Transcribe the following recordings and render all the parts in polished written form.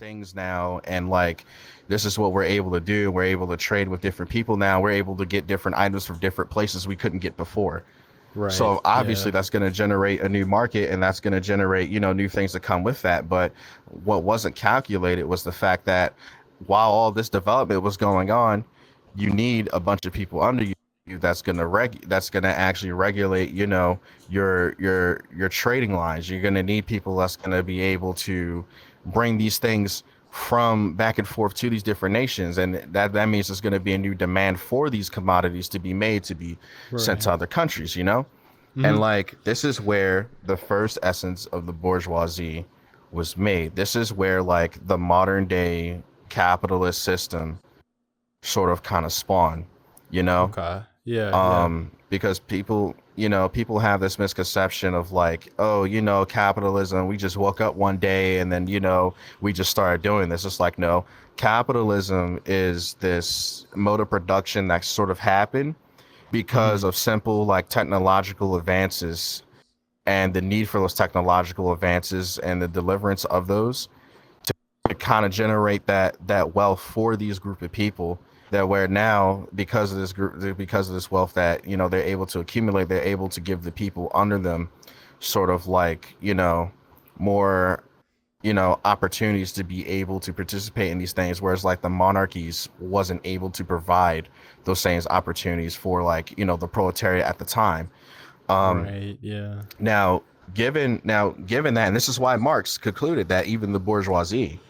things now, and like this is what we're able to do. We're able to trade with different people now. We're able to get different items from different places we couldn't get before. Right. So obviously Yeah. that's going to generate a new market, and that's going to generate, new things that come with that. But what wasn't calculated was the fact that while all this development was going on, you need a bunch of people under you that's going to that's going to actually regulate, your trading lines. You're going to need people that's going to be able to bring these things from back and forth to these different nations, and that means there's going to be a new demand for these commodities to be made to be sent Right. to other countries. And Hmm. like this is where the first essence of the bourgeoisie was made. This is where like the modern day capitalist system sort of kind of spawned, you know? Okay. Yeah. Yeah. Because people have this misconception of like, oh, capitalism, we just woke up one day and then, we just started doing this. It's like, no, capitalism is this mode of production that sort of happened because Hmm. of simple like technological advances and the need for those technological advances and the deliverance of those to kind of generate that wealth for these group of people, that where now because of this wealth that they're able to accumulate, they're able to give the people under them sort of like more opportunities to be able to participate in these things, whereas like the monarchies wasn't able to provide those same opportunities for like the proletariat at the time. Right. Yeah. Now given that, and this is why Marx concluded that even the bourgeoisie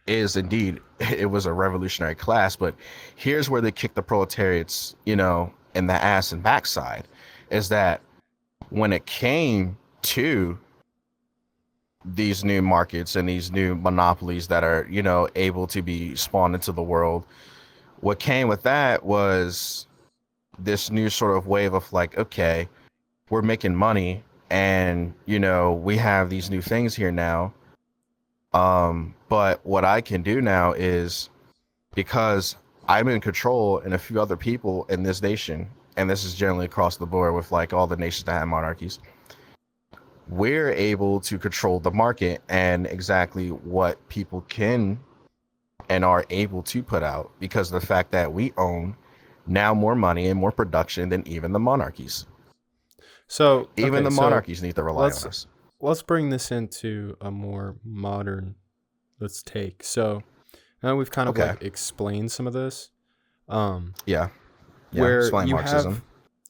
is indeed it was a revolutionary class, but here's where they kick the proletariats in the ass and backside, is that when it came to these new markets and these new monopolies that are able to be spawned into the world, what came with that was this new sort of wave of like, okay, we're making money, and we have these new things here now. But what I can do now is, because I'm in control and a few other people in this nation, and this is generally across the board with like all the nations that have monarchies, we're able to control the market and exactly what people can and are able to put out, because of the fact that we own now more money and more production than even the monarchies. So Even okay. the So monarchies need to rely on let's us. let's bring this into a more modern let's take. So now we've kind of Okay. like explained some of this. Um, Yeah. Yeah. where Explain you Marxism. have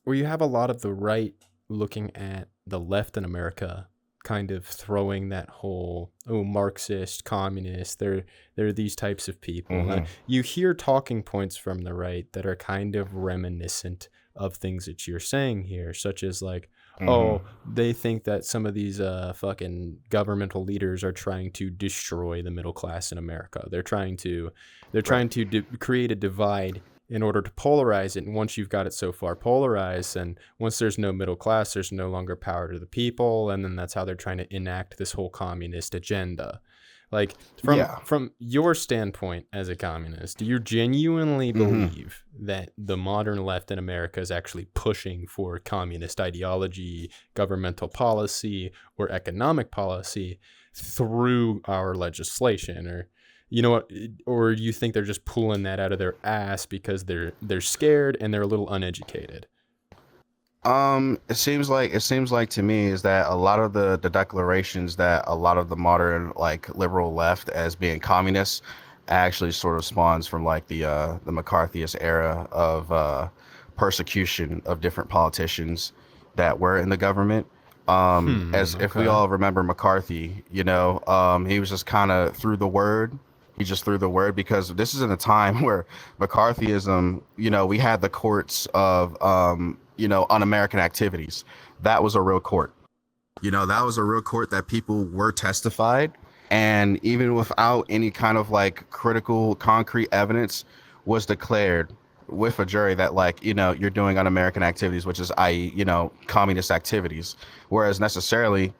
where you have a lot of the right looking at the left in America, kind of throwing that whole Marxist, communist. They're these types of people. Mm-hmm. You hear talking points from the right that are kind of reminiscent of things that you're saying here, such as like, Mm-hmm. oh, they think that some of these fucking governmental leaders are trying to destroy the middle class in America. They're Right. trying to create a divide in order to polarize it. And once you've got it so far polarized, and once there's no middle class, there's no longer power to the people. And then that's how they're trying to enact this whole communist agenda. Like Yeah. from your standpoint as a communist, do you genuinely Mm-hmm. believe that the modern left in America is actually pushing for communist ideology, governmental policy, or economic policy through our legislation? Or you know what, or you think they're just pulling that out of their ass because they're scared and they're a little uneducated? It seems like to me is that a lot of the declarations that a lot of the modern like liberal left as being communists actually sort of spawns from like the McCarthyist era of persecution of different politicians that were in the government. As if we Okay. all remember McCarthy, he was just kind of through the word. He just threw the word because this is in a time where McCarthyism, we had the courts of, un-American activities. That was a real court. That was a real court that people were testified. And even without any kind of like critical, concrete evidence, was declared with a jury that like, you're doing un-American activities, which is i.e., communist activities. Whereas necessarily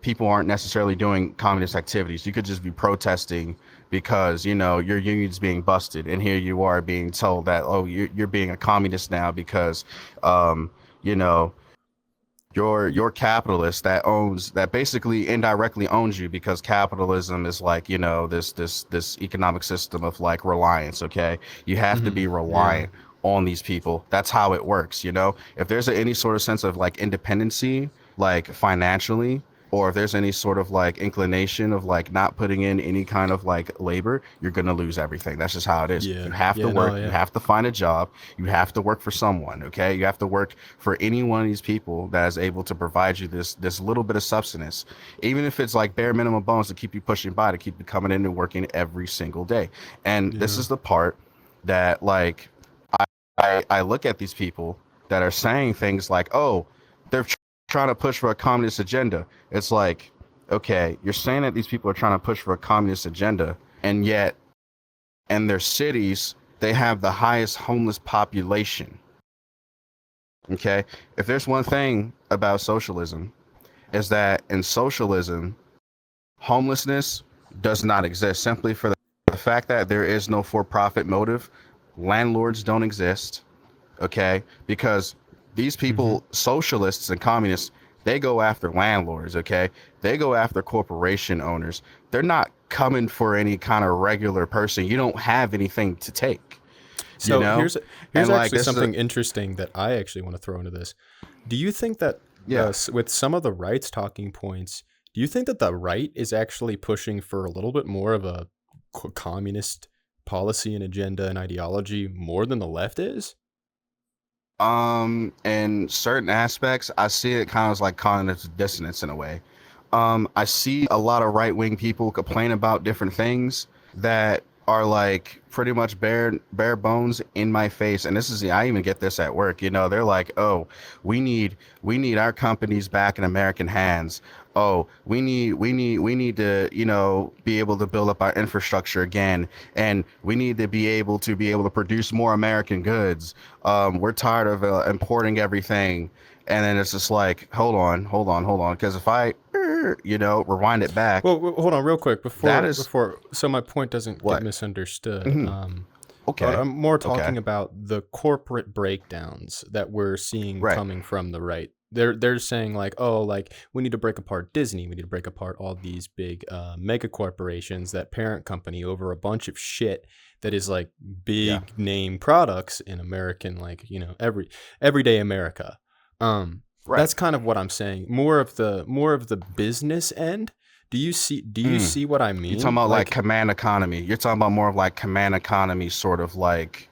people aren't necessarily doing communist activities. You could just be protesting because your union's being busted, and here you are being told that, oh, you're being a communist now because you know your capitalist that basically indirectly owns you, because capitalism is like, this economic system of like reliance. Okay, you have to be Yeah. reliant on these people. That's how it works. If there's any sort of sense of like independency, like financially, or if there's any sort of like inclination of like not putting in any kind of like labor, you're going to lose everything. That's just how it is. Yeah. You have to Yeah. No. work, you Yeah. have to find a job, you have to work for someone. Okay, you have to work for any one of these people that is able to provide you this little bit of substance, even if it's like bare minimum bones to keep you pushing by, to keep you coming in and working every single day. And this Yeah. is the part that like I look at these people that are saying things like, oh, they're trying to push for a communist agenda. It's like, okay, you're saying that these people are trying to push for a communist agenda, and yet in their cities, they have the highest homeless population. Okay. If there's one thing about socialism, is that in socialism, homelessness does not exist, simply for the fact that there is no for-profit motive. Landlords don't exist. Okay, because these Mm-hmm. people, socialists and communists, they go after landlords. Okay, they go after corporation owners. They're not coming for any kind of regular person. You don't have anything to take, you So know here's and like actually this is a something interesting that I actually want to throw into this. Do you think that yeah. with some of the right's talking points, do you think that the right is actually pushing for a little bit more of a communist policy and agenda and ideology more than the left is? In certain aspects, I see it kind of as like cognitive dissonance in a way. I see a lot of right-wing people complain about different things that are like pretty much bare bones in my face. And this is, I even get this at work. They're like, oh, we need our companies back in American hands. Oh, we need to, be able to build up our infrastructure again, and we need to be able to produce more American goods. We're tired of importing everything. And then it's just like, hold on, because if I rewind it back, Well, hold on real quick that is before so my point doesn't get what. misunderstood. Hmm. Okay. I'm more Okay. talking about the corporate breakdowns that we're seeing Right. coming from the right. They're saying like, oh, like we need to break apart Disney, we need to break apart all these big mega corporations, that parent company, over a bunch of shit that is like Yeah. big name products in American, like everyday America. Right. That's kind of what I'm saying. More of the business end. Do you see what I You're talking mean? about like Like command economy. You're talking about more of like command economy, sort of like,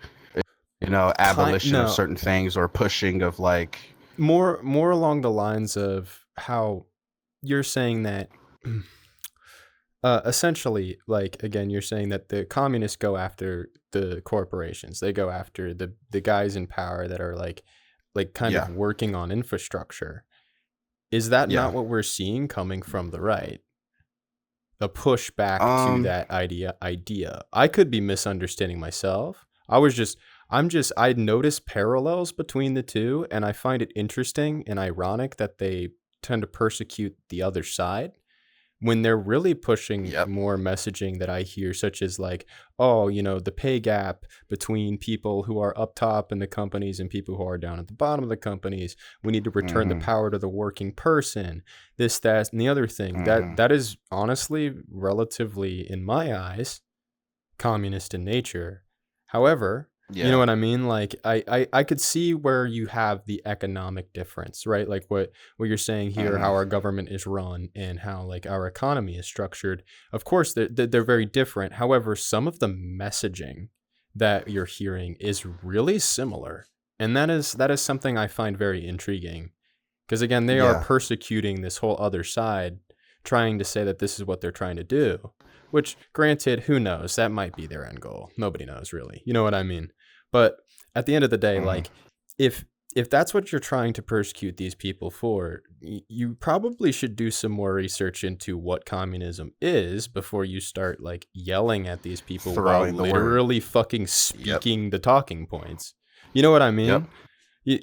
abolition of no, certain things, or pushing of like, more along the lines of how you're saying that essentially, like, again, you're saying that the communists go after the corporations, they go after the guys in power that are like kind of yeah, working on infrastructure. Is that yeah. not what we're seeing coming from the right? A push back to Um, that idea. I could be misunderstanding myself. I notice parallels between the two, and I find it interesting and ironic that they tend to persecute the other side when they're really pushing yep. more messaging that I hear, such as like, oh, the pay gap between people who are up top in the companies and people who are down at the bottom of the companies. We need to return the Mm-hmm. power to the working person. This, that, and the other thing. That Mm-hmm. that is honestly relatively, in my eyes, communist in nature. However, you know Yeah. what I mean? Like I could see where you have the economic difference, right? Like what you're saying here, how Mm-hmm. our government is run and how like our economy is structured. Of course, they're very different. However, some of the messaging that you're hearing is really similar. And that is something I find very intriguing. Because again, they are Yeah. persecuting this whole other side, trying to say that this is what they're trying to do. Which, granted, who knows? That might be their end goal. Nobody knows really. You know what I mean? But at the end of the day, Mm-hmm. like if if that's what you're trying to persecute these people for, you probably should do some more research into what communism is before you start like yelling at these people while Throwing the word. literally fucking Yep. speaking the talking points. You know what I Yep. mean?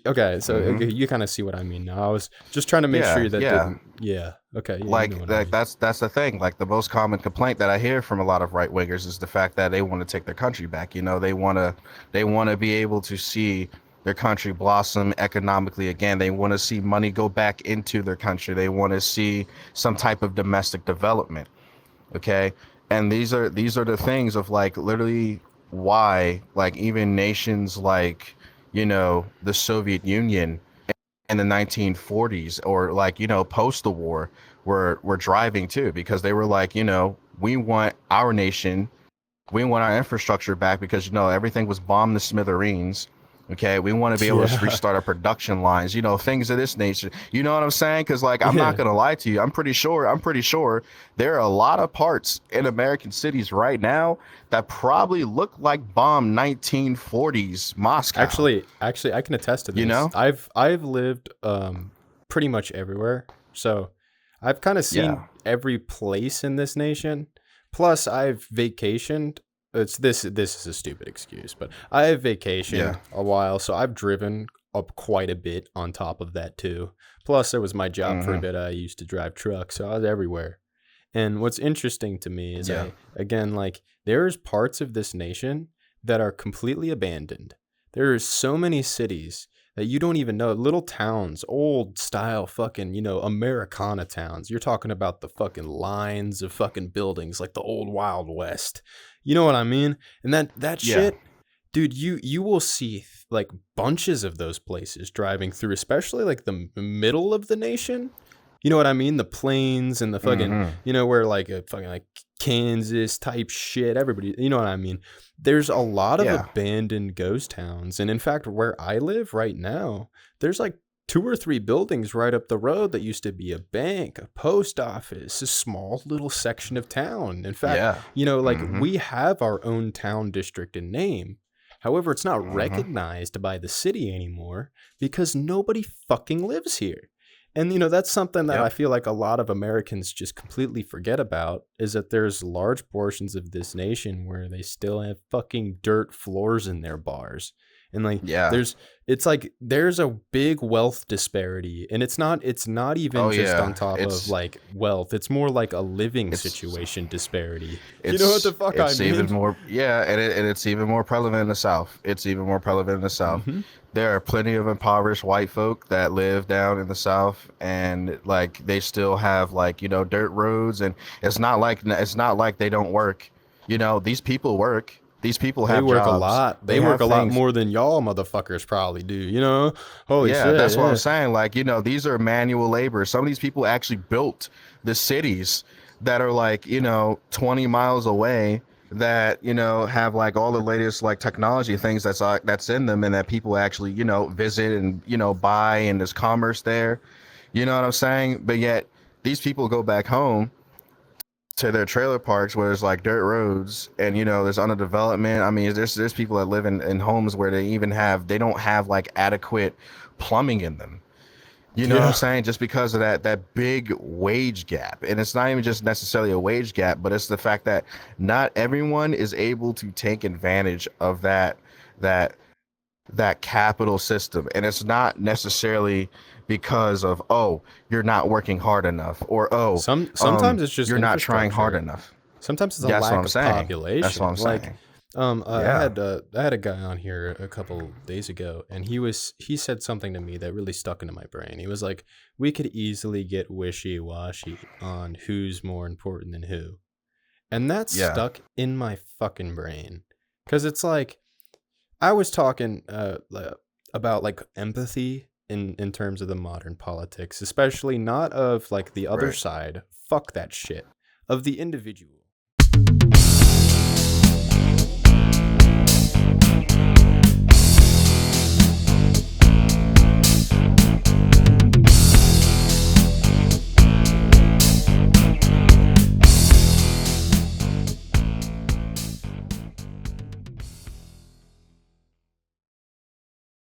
Okay, so Mm-hmm. okay, you kind of see what I mean now. I was just trying to make sure Yeah. that Yeah. didn't. Yeah. Okay. Yeah, you know Like what I that mean. that's the thing. Like the most common complaint that I hear from a lot of right wingers is the fact that they want to take their country back. They want to be able to see their country blossom economically again. They want to see money go back into their country. They want to see some type of domestic development. Okay. And these are the things of like literally why like even nations like, the Soviet Union in the 1940s or like, post the war were driving too, because they were like, we want our nation, we want our infrastructure back because everything was bombed to smithereens. Okay, we want to be able to Yeah. restart our production lines, things of this nature. You know what I'm saying? Because like I'm not Yeah. gonna lie to you, I'm pretty sure there are a lot of parts in American cities right now that probably look like bomb 1940s Moscow. Actually, I can attest to You this. know? I've lived pretty much everywhere, so I've kind of Yeah. seen every place in this nation. Plus, I've vacationed. It's this. This is a stupid excuse, but I have vacationed Yeah. a while, so I've driven up quite a bit on top of that too. Plus, it was my job for a Mm-hmm. bit. I used to drive trucks, so I was everywhere. And what's interesting to me is Yeah. again, like, there's parts of this nation that are completely abandoned. There are so many cities that you don't even know, little towns, old style fucking, Americana towns. You're talking about the fucking lines of fucking buildings, like the old Wild West. You know what I mean? And that Yeah. shit, dude, you will see like bunches of those places driving through, especially like the middle of the nation. You know what I mean? The plains and the fucking, Mm-hmm. where like a fucking like Kansas type shit. Everybody, you know what I mean? There's a lot of Yeah. abandoned ghost towns. And in fact, where I live right now, there's like two or three buildings right up the road that used to be a bank, a post office, a small little section of town. In fact, Yeah. like Mm-hmm. we have our own town district in name. However, it's not Mm-hmm. recognized by the city anymore because nobody fucking lives here. And that's something that I Yep. feel like a lot of Americans just completely forget about, is that there's large portions of this nation where they still have fucking dirt floors in their bars. And like Yeah. there's a big wealth disparity, and it's not Oh even just on yeah. top of It's like wealth. It's more like a living it's situation disparity. You know what the it's fuck I it's even mean? more, yeah, and it's even more prevalent in the South. It's even more prevalent in the South. Mhm. There are plenty of impoverished white folk that live down in the South, and like they still have like dirt roads, and it's not like they don't work. These people work. These people They have work a jobs. lot. They They work have a lot things. more than y'all motherfuckers probably do, Holy Yeah, shit, that's what I'm yeah. saying. Like, these are manual labor. Some of these people actually built the cities that are like, 20 miles away that, have like all the latest like technology things that's in them, and that people actually, visit and, buy, and there's commerce there. You know what I'm saying? But yet these people go back home to their trailer parks where there's like dirt roads, and there's underdevelopment. I mean, there's people that live in homes where they don't have like adequate plumbing in them. You know what I'm Yeah. saying? Just because of that big wage gap. And it's not even just necessarily a wage gap, but it's the fact that not everyone is able to take advantage of that that capital system. And it's not necessarily because of, oh, you're not working hard enough, or oh, Sometimes it's just you're not trying hard infrastructure. enough. Sometimes it's a That's what lack I'm of saying. That's what I'm population. Like, saying. I Yeah. had I had a guy on here a couple days ago, and he said something to me that really stuck into my brain. He was like, "We could easily get wishy-washy on who's more important than who," and that Yeah. stuck in my fucking brain, because it's like I was talking about like empathy in terms of the modern politics, especially not of like the other Right. side. Fuck that shit. Of the individual.